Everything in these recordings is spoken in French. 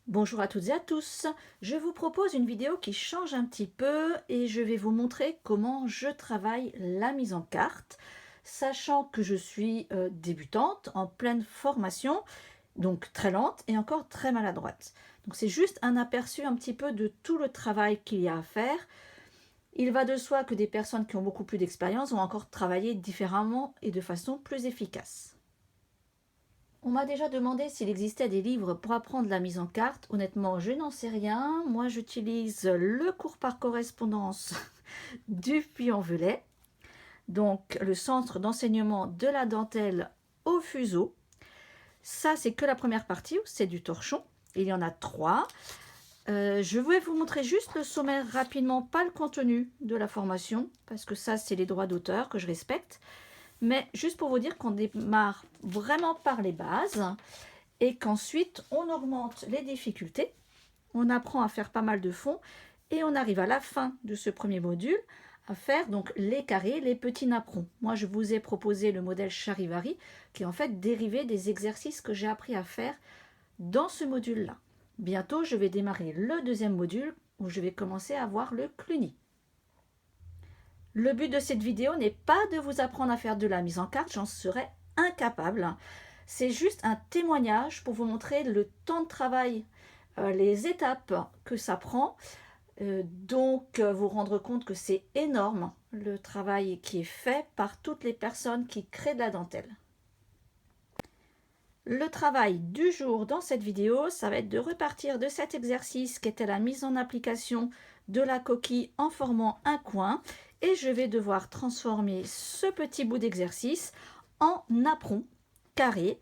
Bonjour à toutes et à tous, je vous propose une vidéo qui change un petit peu et je vais vous montrer comment je travaille la mise en carte, sachant que je suis débutante, en pleine formation, donc très lente et encore très maladroite. Donc c'est juste un aperçu un petit peu de tout le travail qu'il y a à faire. Il va de soi que des personnes qui ont beaucoup plus d'expérience vont encore travailler différemment et de façon plus efficace. On m'a déjà demandé s'il existait des livres pour apprendre la mise en carte. Honnêtement, je n'en sais rien. Moi, j'utilise le cours par correspondance du Puy-en-Velay, donc le centre d'enseignement de la dentelle au fuseau. Ça, c'est que la première partie, c'est du torchon. Il y en a 3. Je vais vous montrer juste le sommaire rapidement, pas le contenu de la formation, parce que ça, c'est les droits d'auteur que je respecte. Mais juste pour vous dire qu'on démarre vraiment par les bases et qu'ensuite on augmente les difficultés, on apprend à faire pas mal de fonds et on arrive à la fin de ce premier module à faire donc les carrés, les petits napperons. Moi je vous ai proposé le modèle Charivari qui est en fait dérivé des exercices que j'ai appris à faire dans ce module là. Bientôt je vais démarrer le deuxième module où je vais commencer à voir le Cluny. Le but de cette vidéo n'est pas de vous apprendre à faire de la mise en carte, j'en serais incapable. C'est juste un témoignage pour vous montrer le temps de travail, les étapes que ça prend. Donc vous rendre compte que c'est énorme le travail qui est fait par toutes les personnes qui créent de la dentelle. Le travail du jour dans cette vidéo, ça va être de repartir de cet exercice qui était la mise en application de la coquille en formant un coin et je vais devoir transformer ce petit bout d'exercice en napperon carré.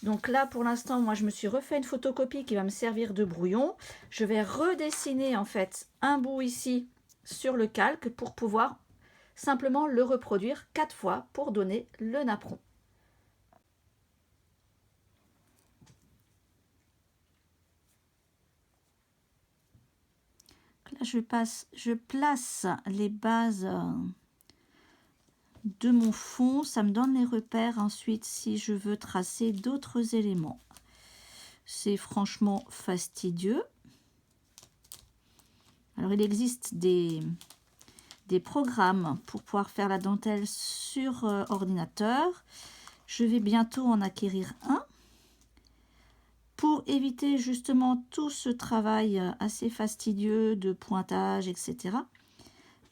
Donc là pour l'instant moi je me suis refait une photocopie qui va me servir de brouillon. Je vais redessiner en fait un bout ici sur le calque pour pouvoir simplement le reproduire 4 fois pour donner le napperon. Là, je place les bases de mon fond. Ça me donne les repères ensuite si je veux tracer d'autres éléments. C'est franchement fastidieux. Alors, il existe des programmes pour pouvoir faire la dentelle sur ordinateur. Je vais bientôt en acquérir un pour éviter justement tout ce travail assez fastidieux de pointage, etc.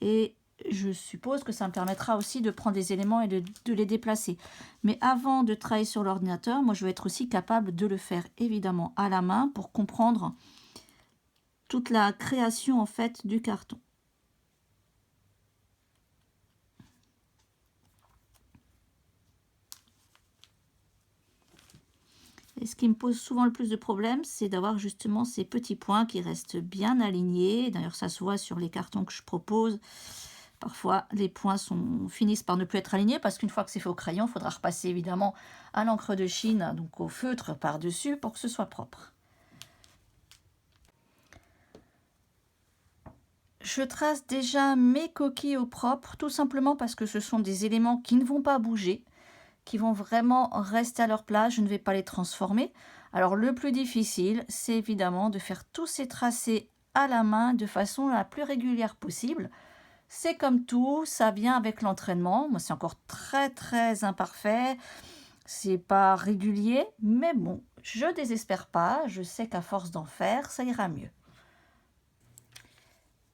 Et je suppose que ça me permettra aussi de prendre des éléments et de les déplacer. Mais avant de travailler sur l'ordinateur, moi je vais être aussi capable de le faire évidemment à la main pour comprendre toute la création en fait du carton. Et ce qui me pose souvent le plus de problèmes, c'est d'avoir justement ces petits points qui restent bien alignés. D'ailleurs, ça se voit sur les cartons que je propose. Parfois, les points finissent par ne plus être alignés parce qu'une fois que c'est fait au crayon, il faudra repasser évidemment à l'encre de Chine, donc au feutre par-dessus pour que ce soit propre. Je trace déjà mes coquilles au propre, tout simplement parce que ce sont des éléments qui ne vont pas bouger, qui vont vraiment rester à leur place, je ne vais pas les transformer. Alors le plus difficile, c'est évidemment de faire tous ces tracés à la main de façon la plus régulière possible. C'est comme tout, ça vient avec l'entraînement. Moi, c'est encore très imparfait. C'est pas régulier, mais bon, je désespère pas. Je sais qu'à force d'en faire, ça ira mieux.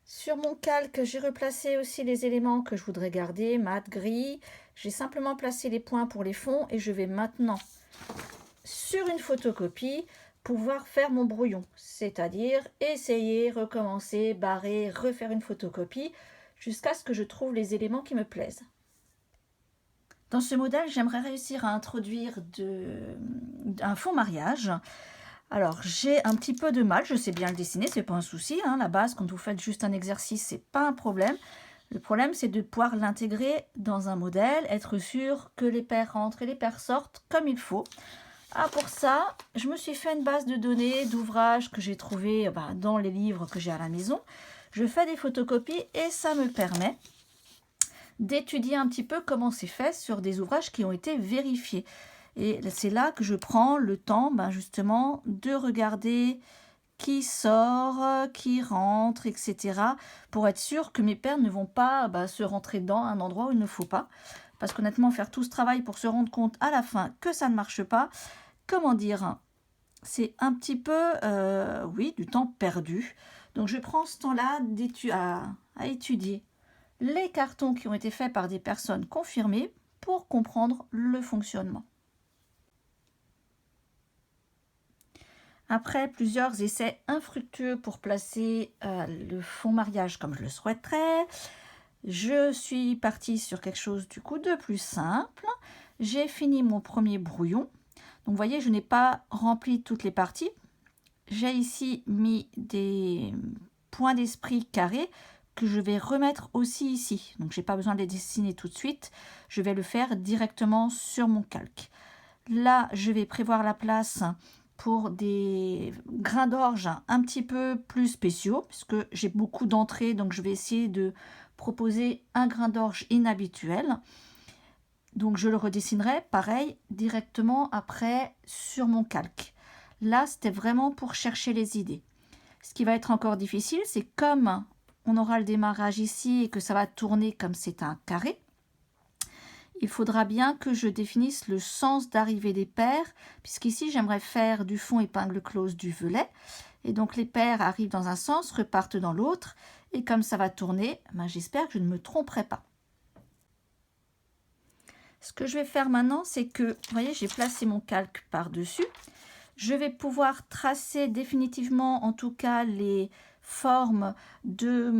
Sur mon calque, j'ai replacé aussi les éléments que je voudrais garder, mat, gris. J'ai simplement placé les points pour les fonds et je vais maintenant, sur une photocopie, pouvoir faire mon brouillon. C'est-à-dire essayer, recommencer, barrer, refaire une photocopie jusqu'à ce que je trouve les éléments qui me plaisent. Dans ce modèle, j'aimerais réussir à introduire un fond mariage. Alors, j'ai un petit peu de mal, je sais bien le dessiner, c'est pas un souci. La base, quand vous faites juste un exercice, c'est pas un problème. Le problème, c'est de pouvoir l'intégrer dans un modèle, être sûr que les paires rentrent et les paires sortent comme il faut. Pour ça, je me suis fait une base de données d'ouvrages que j'ai trouvé dans les livres que j'ai à la maison. Je fais des photocopies et ça me permet d'étudier un petit peu comment c'est fait sur des ouvrages qui ont été vérifiés. Et c'est là que je prends le temps justement de regarder qui sort, qui rentre, etc. pour être sûr que mes perles ne vont pas se rentrer dans un endroit où il ne faut pas. Parce qu'honnêtement, faire tout ce travail pour se rendre compte à la fin que ça ne marche pas, comment dire, c'est un petit peu, oui, du temps perdu. Donc je prends ce temps-là à étudier les cartons qui ont été faits par des personnes confirmées pour comprendre le fonctionnement. Après plusieurs essais infructueux pour placer le fond mariage comme je le souhaiterais, je suis partie sur quelque chose du coup de plus simple. J'ai fini mon premier brouillon. Donc vous voyez, je n'ai pas rempli toutes les parties. J'ai ici mis des points d'esprit carrés que je vais remettre aussi ici. Donc je n'ai pas besoin de les dessiner tout de suite. Je vais le faire directement sur mon calque. Là, je vais prévoir la place pour des grains d'orge un petit peu plus spéciaux, puisque j'ai beaucoup d'entrées, donc je vais essayer de proposer un grain d'orge inhabituel. Donc je le redessinerai, pareil, directement après sur mon calque. Là, c'était vraiment pour chercher les idées. Ce qui va être encore difficile, c'est comme on aura le démarrage ici et que ça va tourner comme c'est un carré, il faudra bien que je définisse le sens d'arrivée des paires, puisqu'ici j'aimerais faire du fond épingle close du volet. Et donc les paires arrivent dans un sens, repartent dans l'autre. Et comme ça va tourner, j'espère que je ne me tromperai pas. Ce que je vais faire maintenant, c'est que, vous voyez, j'ai placé mon calque par-dessus. Je vais pouvoir tracer définitivement, en tout cas, les formes de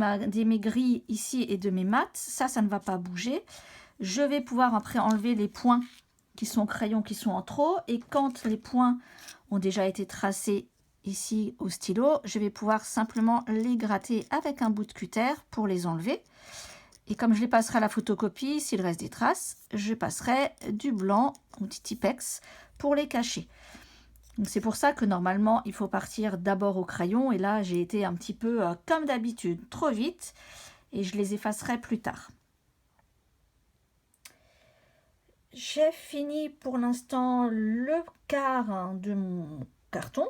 mes grilles ici et de mes mattes. Ça ne va pas bouger. Je vais pouvoir après enlever les points qui sont crayons, qui sont en trop. Et quand les points ont déjà été tracés ici au stylo, je vais pouvoir simplement les gratter avec un bout de cutter pour les enlever. Et comme je les passerai à la photocopie, s'il reste des traces, je passerai du blanc ou du Tipex pour les cacher. C'est pour ça que normalement, il faut partir d'abord au crayon. Et là, j'ai été un petit peu, comme d'habitude, trop vite. Et je les effacerai plus tard. J'ai fini pour l'instant le quart de mon carton.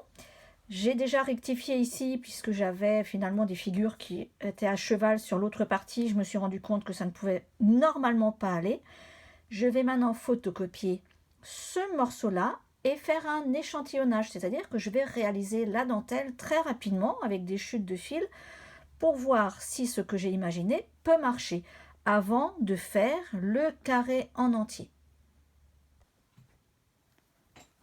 J'ai déjà rectifié ici puisque j'avais finalement des figures qui étaient à cheval sur l'autre partie. Je me suis rendu compte que ça ne pouvait normalement pas aller. Je vais maintenant photocopier ce morceau-là et faire un échantillonnage, c'est-à-dire que je vais réaliser la dentelle très rapidement avec des chutes de fil pour voir si ce que j'ai imaginé peut marcher avant de faire le carré en entier.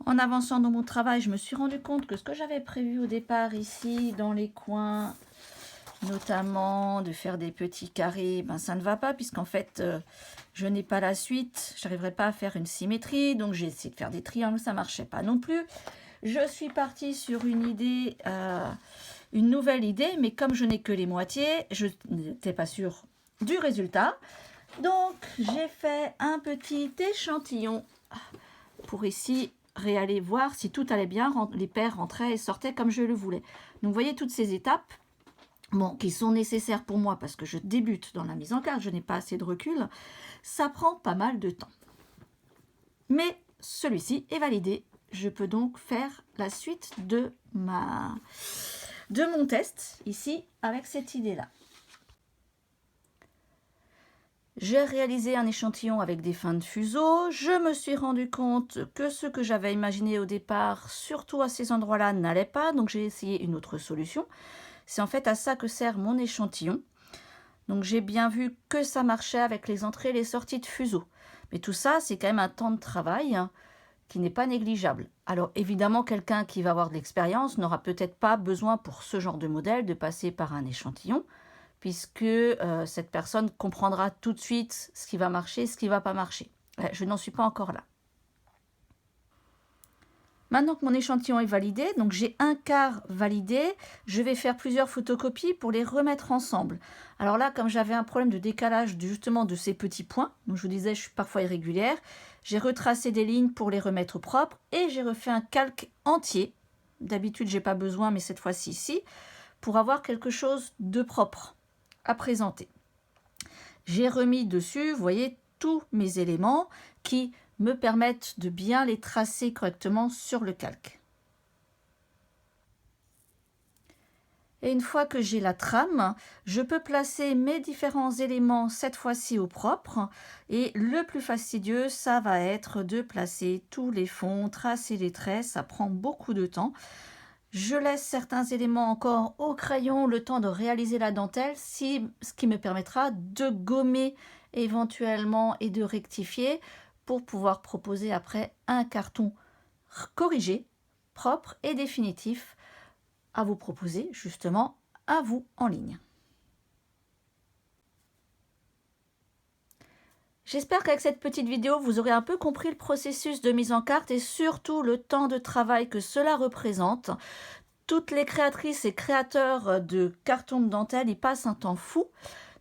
En avançant dans mon travail, je me suis rendu compte que ce que j'avais prévu au départ ici, dans les coins, notamment de faire des petits carrés, ça ne va pas puisqu'en fait, je n'ai pas la suite. Je n'arriverai pas à faire une symétrie, donc j'ai essayé de faire des triangles, ça ne marchait pas non plus. Je suis partie sur une idée, une nouvelle idée, mais comme je n'ai que les moitiés, je n'étais pas sûre du résultat. Donc, j'ai fait un petit échantillon pour ici réaller voir si tout allait bien, les paires rentraient et sortaient comme je le voulais. Donc vous voyez toutes ces étapes qui sont nécessaires pour moi parce que je débute dans la mise en carte, je n'ai pas assez de recul, ça prend pas mal de temps. Mais celui-ci est validé, je peux donc faire la suite de mon test ici avec cette idée-là. J'ai réalisé un échantillon avec des fins de fuseau. Je me suis rendu compte que ce que j'avais imaginé au départ, surtout à ces endroits-là, n'allait pas. Donc j'ai essayé une autre solution. C'est en fait à ça que sert mon échantillon. Donc j'ai bien vu que ça marchait avec les entrées et les sorties de fuseau. Mais tout ça, c'est quand même un temps de travail qui n'est pas négligeable. Alors évidemment, quelqu'un qui va avoir de l'expérience n'aura peut-être pas besoin pour ce genre de modèle de passer par un échantillon, puisque cette personne comprendra tout de suite ce qui va marcher, ce qui ne va pas marcher. Je n'en suis pas encore là. Maintenant que mon échantillon est validé, donc j'ai un quart validé, je vais faire plusieurs photocopies pour les remettre ensemble. Alors là, comme j'avais un problème de décalage justement de ces petits points, donc je vous disais, je suis parfois irrégulière, j'ai retracé des lignes pour les remettre au propre et j'ai refait un calque entier. D'habitude, je n'ai pas besoin, mais cette fois-ci, ici, pour avoir quelque chose de propre à présenter. J'ai remis dessus, vous voyez, tous mes éléments qui me permettent de bien les tracer correctement sur le calque. Et une fois que j'ai la trame, je peux placer mes différents éléments cette fois-ci au propre. Et le plus fastidieux, ça va être de placer tous les fonds, tracer les traits, ça prend beaucoup de temps. Je laisse certains éléments encore au crayon le temps de réaliser la dentelle, ce qui me permettra de gommer éventuellement et de rectifier pour pouvoir proposer après un carton corrigé, propre et définitif à vous proposer justement à vous en ligne. J'espère qu'avec cette petite vidéo, vous aurez un peu compris le processus de mise en carte et surtout le temps de travail que cela représente. Toutes les créatrices et créateurs de cartons de dentelle y passent un temps fou.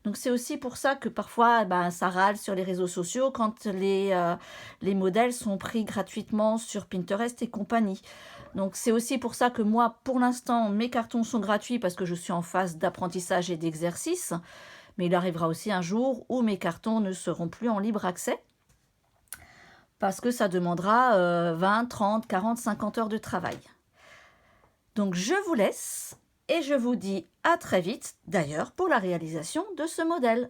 Donc c'est aussi pour ça que parfois ça râle sur les réseaux sociaux quand les modèles sont pris gratuitement sur Pinterest et compagnie. Donc c'est aussi pour ça que moi, pour l'instant, mes cartons sont gratuits parce que je suis en phase d'apprentissage et d'exercice. Mais il arrivera aussi un jour où mes cartons ne seront plus en libre accès parce que ça demandera 20, 30, 40, 50 heures de travail. Donc je vous laisse et je vous dis à très vite, d'ailleurs, pour la réalisation de ce modèle.